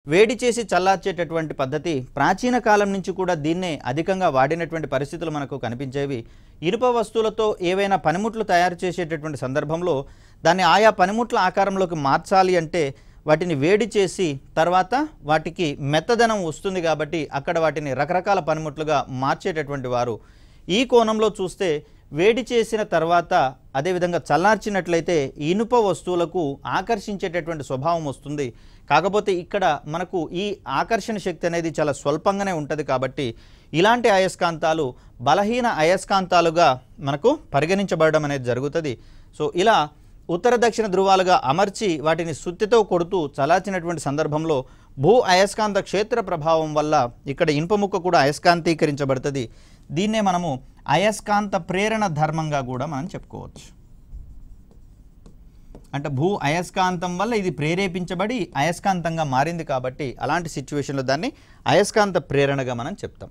వేడి చేసి చల్లార్చేటటువంటి పద్ధతి ప్రాచీన కాలం నుంచి కూడా దీన్నే అధికంగా వాడినటువంటి పరిస్థితులు మనకు కనిపించేవి. ఇనుప వస్తువులతో ఏవైనా పనిముట్లు తయారు చేసేటటువంటి సందర్భంలో దాన్ని ఆయా పనిముట్ల ఆకారంలోకి మార్చాలి అంటే వాటిని వేడి చేసి తర్వాత వాటికి మెత్తదనం వస్తుంది కాబట్టి అక్కడ వాటిని రకరకాల పనిముట్లుగా మార్చేటటువంటి వారు. ఈ కోణంలో చూస్తే వేడి చేసిన తర్వాత అదేవిధంగా చల్లార్చినట్లయితే ఇనుప వస్తువులకు ఆకర్షించేటటువంటి స్వభావం వస్తుంది. కాకపోతే ఇక్కడ మనకు ఈ ఆకర్షణ శక్తి అనేది చాలా స్వల్పంగానే ఉంటుంది కాబట్టి ఇలాంటి అయస్కాంతాలు బలహీన అయస్కాంతాలుగా మనకు పరిగణించబడడం అనేది జరుగుతుంది. సో ఇలా ఉత్తర దక్షిణ ధృవాలుగా అమర్చి వాటిని సుత్తితో కొడుతూ చల్లార్చినటువంటి సందర్భంలో భూ అయస్కాంత క్షేత్ర ప్రభావం వల్ల ఇక్కడ ఇనుప ముక్క కూడా అయస్కాంతీకరించబడుతుంది. దీన్నే మనము అయస్కాంత ప్రేరణ ధర్మంగా కూడా మనం చెప్పుకోవచ్చు. అంటే భూ అయస్కాంతం వల్ల ఇది ప్రేరేపించబడి అయస్కాంతంగా మారింది కాబట్టి అలాంటి సిచ్యువేషన్లో దాన్ని అయస్కాంత ప్రేరణగా మనం చెప్తాం.